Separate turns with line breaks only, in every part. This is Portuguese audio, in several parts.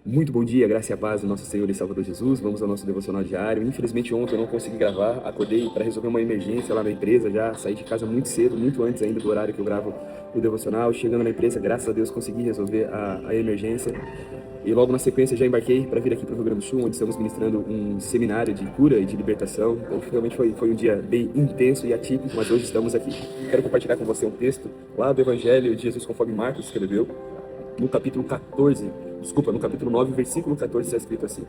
Muito bom dia, graça e a paz do nosso Senhor e Salvador Jesus. Vamos ao nosso devocional diário. Infelizmente ontem eu não consegui gravar, acordei para resolver uma emergência lá na empresa, já saí de casa muito cedo, muito antes ainda do horário que eu gravo o devocional. Chegando na empresa, graças a Deus consegui resolver a emergência. E logo na sequência já embarquei para vir aqui para o Rio Grande do Sul, onde estamos ministrando um seminário de cura e de libertação. Então realmente foi um dia bem intenso e atípico, mas hoje estamos aqui. Quero compartilhar com você um texto lá do Evangelho de Jesus conforme Marcos escreveu, no capítulo 14, no capítulo 9, versículo 14, está escrito assim: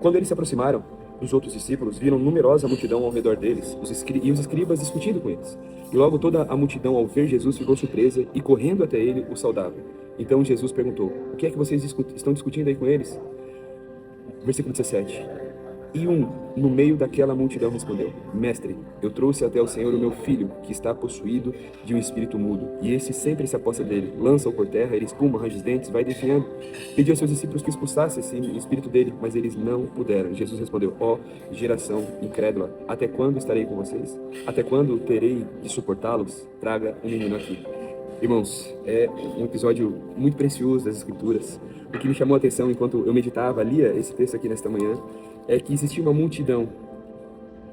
Quando eles se aproximaram, os outros discípulos viram numerosa multidão ao redor deles, e os escribas discutindo com eles. E logo toda a multidão, ao ver Jesus, ficou surpresa e, correndo até ele, o saudavam. Então Jesus perguntou: O que é que vocês estão discutindo aí com eles? Versículo 17. E no meio daquela multidão, respondeu: Mestre, eu trouxe até o Senhor o meu filho, que está possuído de um espírito mudo. E esse sempre se aposta dele, lança-o por terra, ele espuma, range os dentes, vai definhando. Pediu aos seus discípulos que expulsassem esse espírito dele, mas eles não puderam. Jesus respondeu: Ó geração incrédula, até quando estarei com vocês? Até quando terei de suportá-los? Traga um menino aqui. Irmãos, é um episódio muito precioso das Escrituras. O que me chamou a atenção enquanto eu meditava, lia esse texto aqui nesta manhã, é que existia uma multidão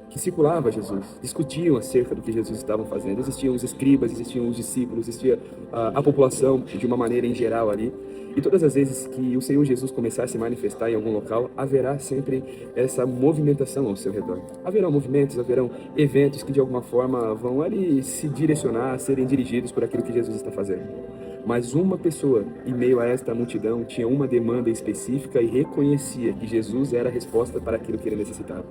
que circulava Jesus, discutiam acerca do que Jesus estava fazendo. Existiam os escribas, existiam os discípulos, existia a população de uma maneira em geral ali. E todas as vezes que o Senhor Jesus começar a se manifestar em algum local, haverá sempre essa movimentação ao seu redor. Haverão movimentos, haverão eventos que de alguma forma vão ali se direcionar, serem dirigidos por aquilo que Jesus está fazendo. Mas uma pessoa, em meio a esta multidão, tinha uma demanda específica e reconhecia que Jesus era a resposta para aquilo que ele necessitava.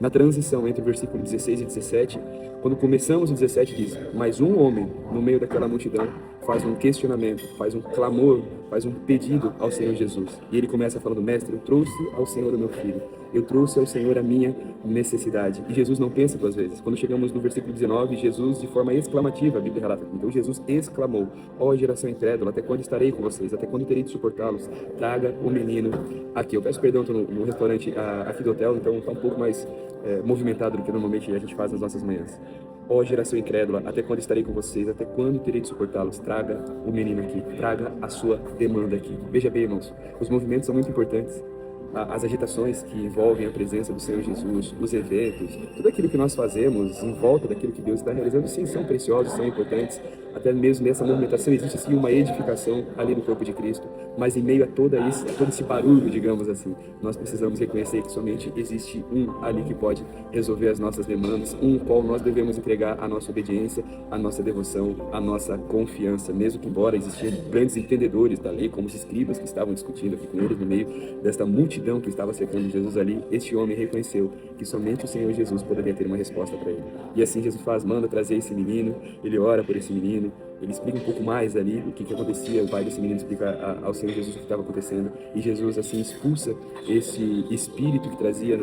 Na transição entre o versículo 16 e 17, quando começamos o 17, diz: Mas um homem, no meio daquela multidão, faz um questionamento, faz um clamor, faz um pedido ao Senhor Jesus. E ele começa falando: Mestre, eu trouxe ao Senhor o meu filho. Eu trouxe ao Senhor a minha necessidade. E Jesus não pensa duas vezes. Quando chegamos no versículo 19, Jesus, de forma exclamativa, a Bíblia relata: Então Jesus exclamou: Ó geração incrédula, até quando estarei com vocês? Até quando terei de suportá-los? Traga o menino aqui. Eu peço perdão, estou no restaurante aqui do hotel, então está um pouco mais movimentado do que normalmente a gente faz nas nossas manhãs. Ó geração incrédula, até quando estarei com vocês? Até quando terei de suportá-los? Traga o menino aqui, traga a sua demanda aqui. Veja bem, irmãos, os movimentos são muito importantes. As agitações que envolvem a presença do Senhor Jesus, os eventos, tudo aquilo que nós fazemos em volta daquilo que Deus está realizando, sim, são preciosos, são importantes. Até mesmo nessa movimentação existe sim uma edificação ali no corpo de Cristo. Mas em meio a todo esse barulho, digamos assim, nós precisamos reconhecer que somente existe um ali que pode resolver as nossas demandas, um qual nós devemos entregar a nossa obediência, a nossa devoção, a nossa confiança, mesmo que embora existiam grandes entendedores da lei, como os escribas que estavam discutindo aqui com eles no meio desta multidão que estava cercando Jesus ali, este homem reconheceu que somente o Senhor Jesus poderia ter uma resposta para ele. E assim Jesus manda trazer esse menino, ele ora por esse menino, ele explica um pouco mais ali o que acontecia, o pai desse menino explica ao Senhor Jesus o que estava acontecendo, e Jesus assim expulsa esse espírito que trazia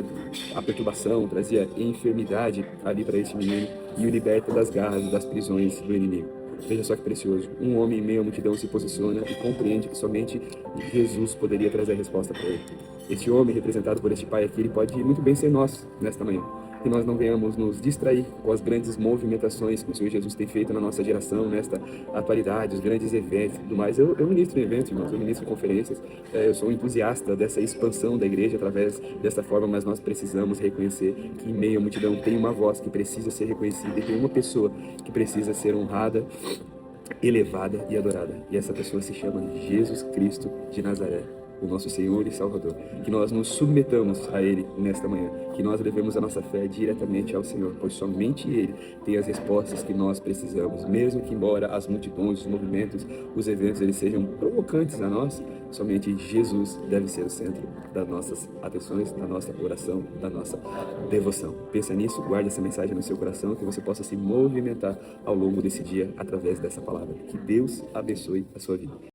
a perturbação, trazia enfermidade ali para esse menino, e o liberta das garras, das prisões do inimigo. Veja só que precioso, um homem em meio à multidão se posiciona e compreende que somente Jesus poderia trazer a resposta para ele. Este homem, representado por este pai aqui, ele pode muito bem ser nós nesta manhã. Que nós não venhamos nos distrair com as grandes movimentações que o Senhor Jesus tem feito na nossa geração, nesta atualidade, os grandes eventos e tudo mais. Eu ministro em eventos, irmãos, eu ministro em conferências, eu sou um entusiasta dessa expansão da igreja através dessa forma, mas nós precisamos reconhecer que em meio à multidão tem uma voz que precisa ser reconhecida e tem uma pessoa que precisa ser honrada, elevada e adorada. E essa pessoa se chama Jesus Cristo de Nazaré, o nosso Senhor e Salvador. Que nós nos submetamos a Ele nesta manhã, que nós levemos a nossa fé diretamente ao Senhor, pois somente Ele tem as respostas que nós precisamos, mesmo que embora as multidões, os movimentos, os eventos, eles sejam provocantes a nós, somente Jesus deve ser o centro das nossas atenções, da nossa oração, da nossa devoção. Pensa nisso, guarde essa mensagem no seu coração, que você possa se movimentar ao longo desse dia através dessa palavra. Que Deus abençoe a sua vida.